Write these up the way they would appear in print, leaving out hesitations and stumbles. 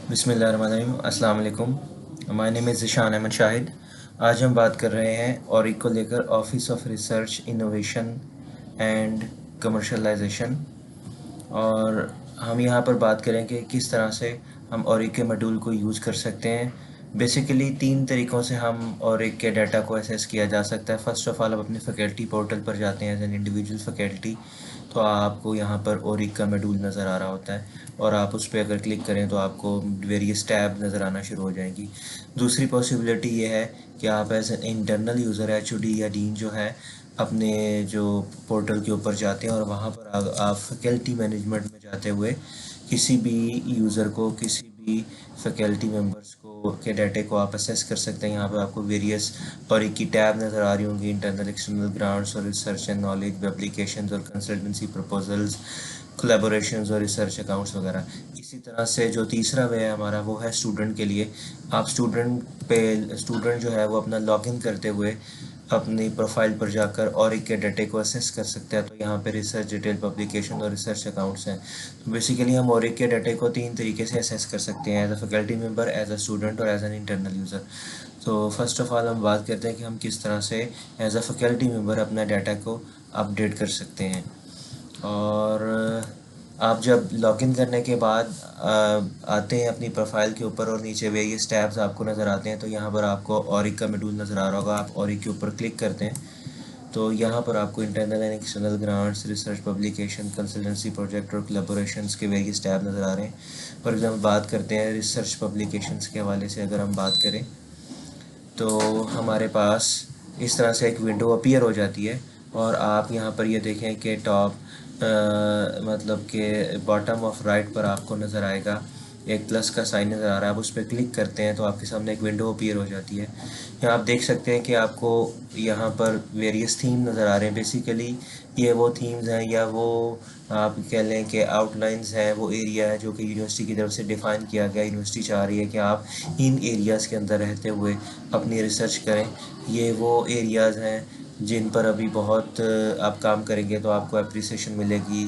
बिस्मिल्लाहिर्रहमानिर्रहीम, अस्सलाम वालेकुम। My name is Zeeshan Ahmed Shahid. आज हम बात कर रहे हैं ऑरिक को लेकर, office of research innovation and commercialisation. और हम यहाँ पर बात करेंगे किस तरह से हम ऑरिक के मॉड्यूल को यूज़ कर सकते हैं। बेसिकली 3 तरीक़ों से हम ऑरिक के डाटा को असेस किया जा सकता है। फ़र्स्ट ऑफ़ ऑल आप अपने फैकल्टी पोर्टल पर जाते हैं एज एन इंडिविजुअल फैकल्टी, तो आपको यहाँ पर ऑरिक का मॉड्यूल नज़र आ रहा होता है और आप उस पर अगर क्लिक करें तो आपको वेरियस टैब नज़र आना शुरू हो जाएंगी। दूसरी पॉसिबिलिटी ये है कि आप as an internal user HOD या डीन जो है अपने जो पोर्टल के ऊपर जाते हैं और वहाँ पर आप फैकल्टी मैनेजमेंट में जाते हुए किसी भी यूज़र को, किसी भी फैकल्टी मेंबर्स को के डाटे को आप असेस कर सकते हैं। यहाँ पर आपको वेरियस और एक की टैब नज़र आ रही होंगी, इंटरनल एक्सटर्नल ग्रांट्स और रिसर्च एंड नॉलेज, एप्लीकेशंस और कंसल्टेंसी प्रपोजल्स, कोलैबोरेशंस और रिसर्च अकाउंट्स वगैरह। इसी तरह से जो तीसरा वे है हमारा, वो है स्टूडेंट के लिए। आप स्टूडेंट जो है वो अपना लॉगिन करते हुए अपनी प्रोफाइल पर जाकर और एक के डाटे को असेस कर सकते हैं। तो यहाँ पे रिसर्च डिटेल, पब्लिकेशन और रिसर्च अकाउंट्स हैं। तो बेसिकली हम और एक के डाटे को 3 तरीके से असेस कर सकते हैं, as a faculty member, as a student और एज एन इंटरनल यूज़र। तो फर्स्ट ऑफ ऑल हम बात करते हैं कि हम किस तरह से एज अ फैकल्टी मेंबर अपना डाटा को अपडेट कर सकते हैं। और आप जब लॉगिन करने के बाद आते हैं अपनी प्रोफाइल के ऊपर और नीचे वेरियस टैब्स आपको नज़र आते हैं, तो यहाँ पर आपको ऑरिक का मॉड्यूल नज़र आ रहा होगा। आप ऑरिक के ऊपर क्लिक करते हैं तो यहाँ पर आपको internal and external grants, research, publication, consultancy project और कोलैबोरेशंस के वेरियस टैब नज़र आ रहे हैं। फॉर एग्जाम्पल बात करते हैं रिसर्च पब्लिकेशंस के हवाले से, अगर हम बात करें तो हमारे पास इस तरह से एक विंडो अपीयर हो जाती है और आप यहाँ पर ये देखें कि टॉप मतलब कि बॉटम ऑफ राइट पर आपको नज़र आएगा एक प्लस का साइन नज़र आ रहा है। आप उस पर क्लिक करते हैं तो आपके सामने एक विंडो अपीयर हो जाती है। यहाँ आप देख सकते हैं कि आपको यहाँ पर वेरियस थीम नज़र आ रहे हैं। बेसिकली ये वो थीम्स हैं या वो आप कह लें कि आउटलाइंस हैं, वो एरिया है जो कि यूनिवर्सिटी की तरफ से डिफ़ाइन किया गया। यूनिवर्सिटी चाह रही है कि आप इन एरियाज़ के अंदर रहते हुए अपनी रिसर्च करें। ये वो एरियाज़ हैं जिन पर अभी बहुत आप काम करेंगे तो आपको एप्रिसिएशन मिलेगी,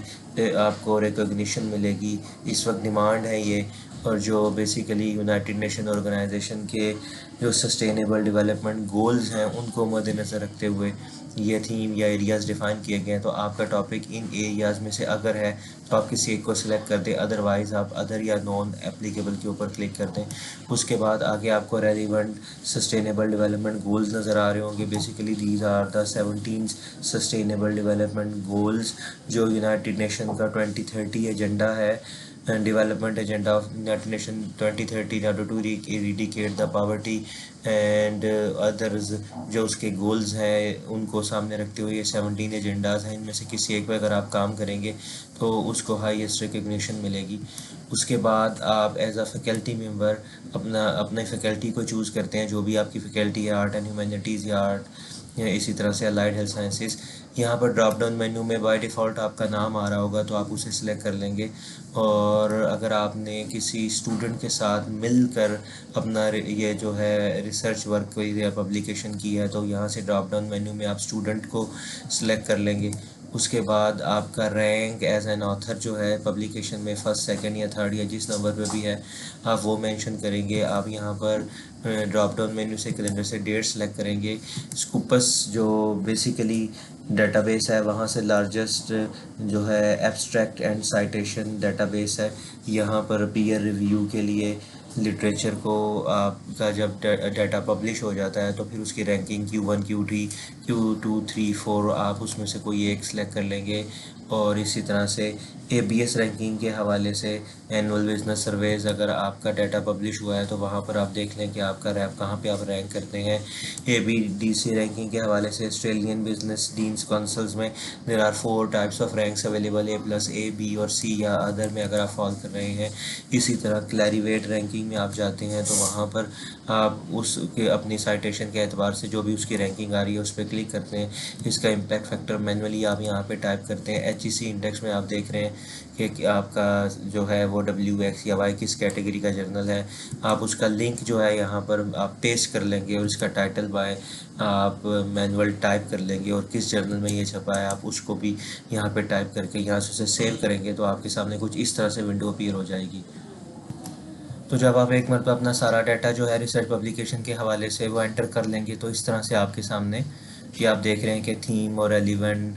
आपको रिकॉग्निशन मिलेगी। इस वक्त डिमांड है ये। और जो बेसिकली यूनाइटेड नेशन ऑर्गेनाइजेशन के जो सस्टेनेबल डेवलपमेंट गोल्स हैं उनको मद्देनज़र रखते हुए ये थीम या एरियाज़ डिफ़ाइन किए गए हैं। तो आपका टॉपिक इन एरियाज़ में से अगर है तो आप किसी एक को सिलेक्ट कर दें, अदरवाइज़ आप अदर या नॉन एप्लीकेबल के ऊपर क्लिक कर दें। उसके बाद आगे आपको रेलिवेंट सस्टेनेबल डेवलपमेंट गोल्स नज़र आ रहे होंगे। Basically these are the 17 sustainable development goals जो यूनाइटेड नेशन का 2030 एजेंडा है, development agenda of United Nation 2030 in order to eradicate the poverty and others जो उसके गोल्स हैं उनको सामने रखते हुए ये 17 एजेंडाज़ हैं। इनमें से किसी एक पर अगर आप काम करेंगे तो उसको हाईएस्ट रिकग्निशन मिलेगी। उसके बाद आप एज अ फैकल्टी मेंबर अपने फैकल्टी को चूज़ करते हैं, जो भी आपकी फैकल्टी है, आर्ट एंड ह्यूमैनिटीज़ या आर्ट या इसी तरह से अलाइड हेल्थ साइंसेस। यहाँ पर ड्रॉप डाउन मेन्यू में बाय डिफ़ॉल्ट आपका नाम आ रहा होगा तो आप उसे सिलेक्ट कर लेंगे। और अगर आपने किसी स्टूडेंट के साथ मिलकर अपना ये जो है रिसर्च वर्क या पब्लिकेशन की है तो यहाँ से ड्रॉप डाउन मेन्यू में आप स्टूडेंट को सिलेक्ट कर लेंगे। उसके बाद आपका रैंक एज एन ऑथर जो है पब्लिकेशन में फ़र्स्ट, सेकंड या थर्ड या जिस नंबर पे भी है आप वो मेंशन करेंगे। आप यहाँ पर ड्रॉप डाउन मेन्यू से कैलेंडर से डेट सेलेक्ट करेंगे। स्कूपस जो बेसिकली डेटाबेस है वहाँ से लार्जेस्ट जो है एब्स्ट्रैक्ट एंड साइटेशन डेटाबेस है। यहाँ पर पीयर रिव्यू के लिए लिटरेचर को आपका जब डाटा पब्लिश हो जाता है तो फिर उसकी रैंकिंग Q1, Q3, Q2, 3, 4 आप उसमें से कोई एक सिलेक्ट कर लेंगे। और इसी तरह से ABS रैंकिंग के हवाले से एनुअल बिजनेस सर्वेज अगर आपका डाटा पब्लिश हुआ है तो वहाँ पर आप देख लें कि आपका रैप कहाँ पे आप रैंक करते हैं। ABDC रैंकिंग के हवाले से ऑस्ट्रेलियन बिजनेस डीन्स काउंसिल्स में there are 4 types of ranks available, A+, A, B और C या अदर में अगर आप फॉल कर रहे हैं। इसी तरह क्लैरिवेट रैंकिंग में आप जाते हैं तो वहाँ पर आप उसके अपनी साइटेशन के एतबार से जो भी उसकी रैंकिंग आ रही है उस पर क्लिक करते हैं। इसका इम्पैक्ट फैक्टर मैनुअली आप यहाँ पे टाइप करते हैं। HEC इंडेक्स में आप देख रहे हैं कि आपका जो है वो WX या Y किस कैटेगरी का जर्नल है। आप उसका लिंक जो है यहाँ पर आप पेस्ट कर लेंगे और इसका टाइटल बाय आप मैनुअल टाइप कर लेंगे और किस जर्नल में ये छपा है आप उसको भी यहाँ पे टाइप करके यहाँ से उसे सेव करेंगे तो आपके सामने कुछ इस तरह से विंडो अपीयर हो जाएगी। तो जब आप एक मरतबा अपना सारा डाटा जो है रिसर्च पब्लिकेशन के हवाले से वो एंटर कर लेंगे, तो इस तरह से आपके सामने कि आप देख रहे हैं कि थीम और एलिवेंट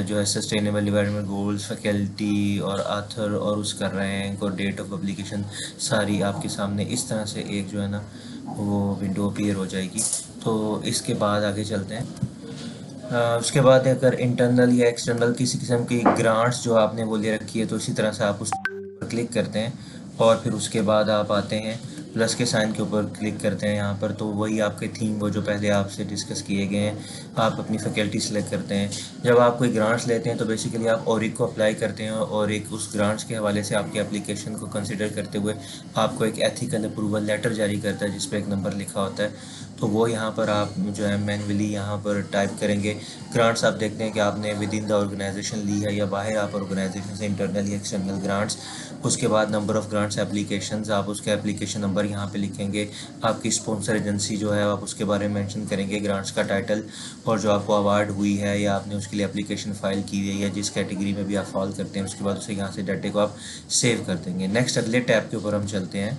जो है सस्टेनेबल डेवलपमेंट गोल्स, फैकल्टी और आथर और उसका रैंक और डेट ऑफ पब्लिकेशन सारी आपके सामने इस तरह से एक जो है ना वो विंडो अपीयर हो जाएगी। तो इसके बाद आगे चलते हैं। उसके बाद अगर इंटरनल या एक्सटर्नल किसी किस्म की ग्रांट्स जो आपने वो ले रखी है, तो इसी तरह से आप उस पर क्लिक करते हैं और फिर उसके बाद आप आते हैं प्लस के साइन के ऊपर क्लिक करते हैं यहाँ पर। तो वही आपके थीम वो जो पहले आपसे डिस्कस किए गए हैं, आप अपनी फैकल्टी सेलेक्ट करते हैं। जब आप कोई ग्रांट्स लेते हैं तो बेसिकली आप ऑरिक को अप्लाई करते हैं और एक उस ग्रांट्स के हवाले से आपकी एप्लीकेशन को कंसिडर करते हुए आपको एक एथिकल अप्रूवल लेटर जारी करता है जिस पर एक नंबर लिखा होता है। तो वो यहाँ पर आप जो है मैनुअली यहाँ पर टाइप करेंगे। ग्रांट्स आप देखते हैं कि आपने विद इन द ऑर्गेनाइजेशन ली है या बाहर आप ऑर्गेनाइजेशन से इंटरनल या एक्सटर्नल ग्रांट्स। उसके बाद नंबर ऑफ़ ग्रांट्स एप्लीकेशंस, आप उसका एप्लीकेशन नंबर यहाँ पे लिखेंगे। आपकी स्पॉन्सर एजेंसी जो है आप उसके बारे में मेंशन करेंगे, ग्रांट्स का टाइटल और जो आपको अवार्ड हुई है या आपने उसके लिए एप्लीकेशन फ़ाइल की है या जिस कैटेगरी में भी आप फॉल करते हैं। उसके बाद उसे यहाँ से डाटे को आप सेव कर देंगे। नेक्स्ट अगले टैब के ऊपर हम चलते हैं।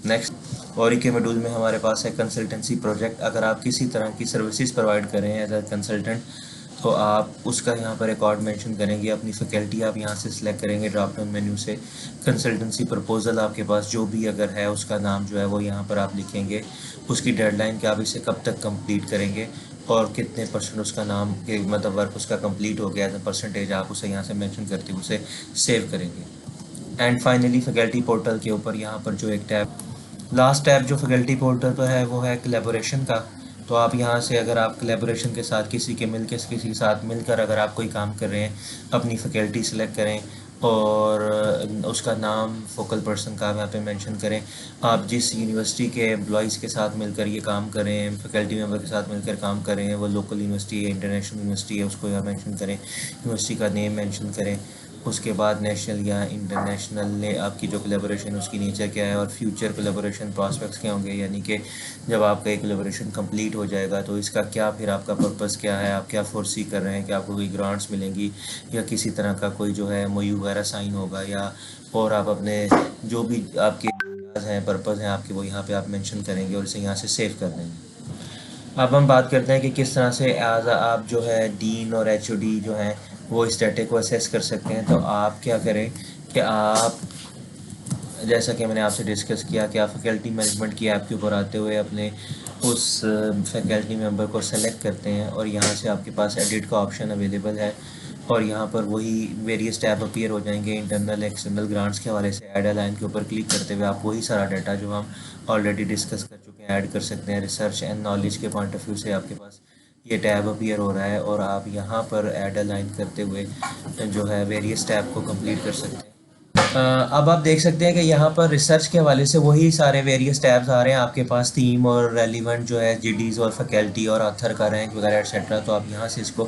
नेक्स्ट और के मॉड्यूल में हमारे पास है कंसल्टेंसी प्रोजेक्ट। अगर आप किसी तरह की सर्विसेज प्रोवाइड करें एज अ कंसल्टेंट, तो आप उसका यहाँ पर रिकॉर्ड मेंशन करेंगे। अपनी फैकल्टी आप यहाँ से सिलेक्ट करेंगे ड्रॉप डाउन मेन्यू से। कंसल्टेंसी प्रपोजल आपके पास जो भी अगर है उसका नाम जो है वो यहाँ पर आप लिखेंगे। उसकी डेडलाइन कि आप इसे कब तक कंप्लीट करेंगे और कितने परसेंट उसका नाम के मतलब वर्क उसका कंप्लीट हो गया एज अ परसेंटेज आप उसे यहाँ से मेंशन करते हुए उसे सेव करेंगे। एंड फाइनली फैकल्टी पोर्टल के ऊपर यहाँ पर जो एक टैब, लास्ट टैब जो फैकल्टी पोर्टल पर है वो है कोलैबोरेशन का। तो आप यहाँ से अगर आप कोलैबोरेशन के साथ किसी के साथ मिलकर अगर आप कोई काम कर रहे हैं, अपनी फैकल्टी सेलेक्ट करें और उसका नाम फोकल पर्सन का यहाँ पे मेंशन करें। आप जिस यूनिवर्सिटी के एम्प्लॉइज़ के साथ मिलकर ये काम करें, फैकल्टी मेंबर के साथ मिलकर काम कर रहे हैं, वो लोकल यूनिवर्सिटी है, इंटरनेशनल यूनिवर्सिटी है, उसको यहाँ मेंशन करें, यूनिवर्सिटी का नेम मेंशन करें। उसके बाद नेशनल या इंटरनेशनल ने आपकी जो कोलैबोरेशन उसकी नेचर क्या है और फ्यूचर कोलैबोरेशन प्रॉस्पेक्ट्स क्या होंगे, यानी कि जब आपका एक कोलैबोरेशन कंप्लीट हो जाएगा तो इसका क्या फिर आपका पर्पस क्या है, आप क्या फोरसी कर रहे हैं कि आपको कोई ग्रांट्स मिलेंगी या किसी तरह का कोई जो है एमओयू वगैरह साइन होगा, या और आप अपने जो भी आपके हैं पर्पस हैं आपके वो यहाँ पे आप मेंशन करेंगे और इसे यहाँ से सेव कर देंगे। अब हम बात करते हैं कि किस तरह से एज आप जो है डीन और एचओडी जो हैं वो इस डाटे को असेस कर सकते हैं। तो आप क्या करें कि आप, जैसा कि मैंने आपसे डिस्कस किया, कि आप फैकल्टी मैनेजमेंट की ऐप के ऊपर आते हुए अपने उस फैकल्टी मेंबर को सेलेक्ट करते हैं और यहाँ से आपके पास एडिट का ऑप्शन अवेलेबल है और यहाँ पर वही वेरियस टैब अपीयर हो जाएंगे। इंटरनल एक्सटर्नल ग्रांट्स के हवाले से ऐड अ लाइन के ऊपर क्लिक करते हुए आप वही सारा डाटा जो हम ऑलरेडी डिस्कस कर चुके हैं ऐड कर सकते हैं। रिसर्च एंड नॉलेज के पॉइंट ऑफ व्यू से आपके पास ये टैब अपीयर हो रहा है और आप यहाँ पर ऐड अ लाइन करते हुए जो है वेरियस टैब को कंप्लीट कर सकते हैं। अब आप देख सकते हैं कि यहाँ पर रिसर्च के हवाले से वही सारे वेरियस टैब्स आ रहे हैं आपके पास, थीम और रेलिवेंट जो है जीडीज़ और फैकल्टी और ऑथर का रैंक वगैरह एटसेट्रा। तो आप यहाँ से इसको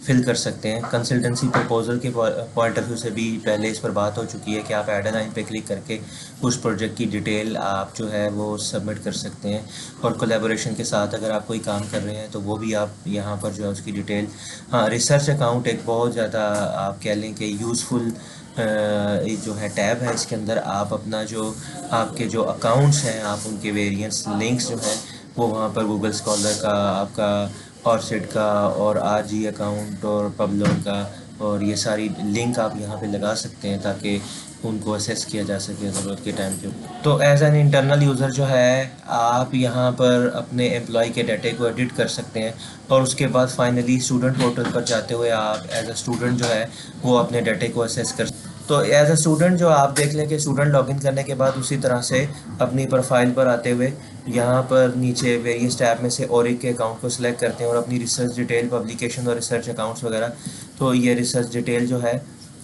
फिल कर सकते हैं। कंसल्टेंसी प्रपोजल के पॉइंट ऑफ व्यू से भी पहले इस पर बात हो चुकी है कि आप ऐड अ लाइन पे क्लिक करके उस प्रोजेक्ट की डिटेल आप जो है वो सबमिट कर सकते हैं और कोलैबोरेशन के साथ अगर आप कोई काम कर रहे हैं तो वो भी आप यहाँ पर जो है उसकी डिटेल। हाँ, रिसर्च अकाउंट एक बहुत ज़्यादा आप कह लें कि यूज़फुल जो है टैब है। इसके अंदर आप अपना जो आपके जो अकाउंट्स हैं आप उनके वेरियंस लिंक्स जो हैं वो वहाँ पर गूगल स्कॉलर का, आपका ऑर्चिड का और आरजी अकाउंट और पब्लोन का और ये सारी लिंक आप यहाँ पे लगा सकते हैं ताकि उनको असेस किया जा सके ज़रूरत के टाइम पे। तो एज एन इंटरनल यूज़र जो है आप यहाँ पर अपने एम्प्लॉय के डाटे को एडिट कर सकते हैं और उसके बाद फाइनली स्टूडेंट पोर्टल पर जाते हुए आप एज अ स्टूडेंट जो है वो अपने डाटे को असेस कर। तो एज अ स्टूडेंट जो आप देख लें कि स्टूडेंट लॉगिन करने के बाद उसी तरह से अपनी प्रोफाइल पर आते हुए यहाँ पर नीचे वेरियस टैब में से ऑरिक के अकाउंट को सिलेक्ट करते हैं और अपनी रिसर्च डिटेल, पब्लिकेशन और रिसर्च अकाउंट्स वगैरह। तो ये रिसर्च डिटेल जो है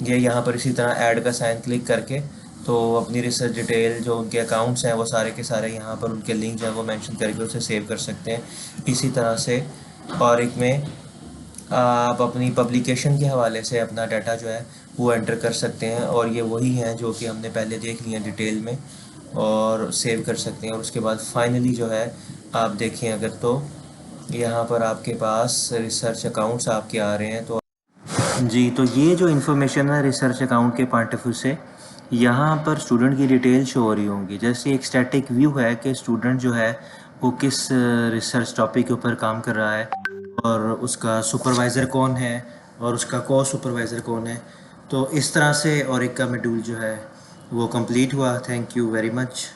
ये यहाँ पर इसी तरह ऐड का साइन क्लिक करके तो अपनी रिसर्च डिटेल जो उनके अकाउंट्स हैं वो सारे के सारे यहाँ पर उनके लिंक जो है वो मेंशन करके उसे सेव कर सकते हैं। इसी तरह से ऑरिक में आप अपनी पब्लिकेशन के हवाले से अपना डाटा जो है वो एंटर कर सकते हैं और ये वही हैं जो कि हमने पहले देख लिया डिटेल में और सेव कर सकते हैं। और उसके बाद फाइनली जो है आप देखें अगर तो यहाँ पर आपके पास रिसर्च अकाउंट्स आपके आ रहे हैं। तो जी, तो ये जो इन्फॉर्मेशन है रिसर्च अकाउंट के पॉइंट ऑफ व्यू से यहाँ पर स्टूडेंट की डिटेल शो हो रही होंगी, जैसे एक स्टैटिक व्यू है कि स्टूडेंट जो है वो किस रिसर्च टॉपिक के ऊपर काम कर रहा है और उसका सुपरवाइज़र कौन है और उसका को सुपरवाइज़र कौन है। तो इस तरह से और एक का मॉड्यूल जो है वो कंप्लीट हुआ। Thank you very much.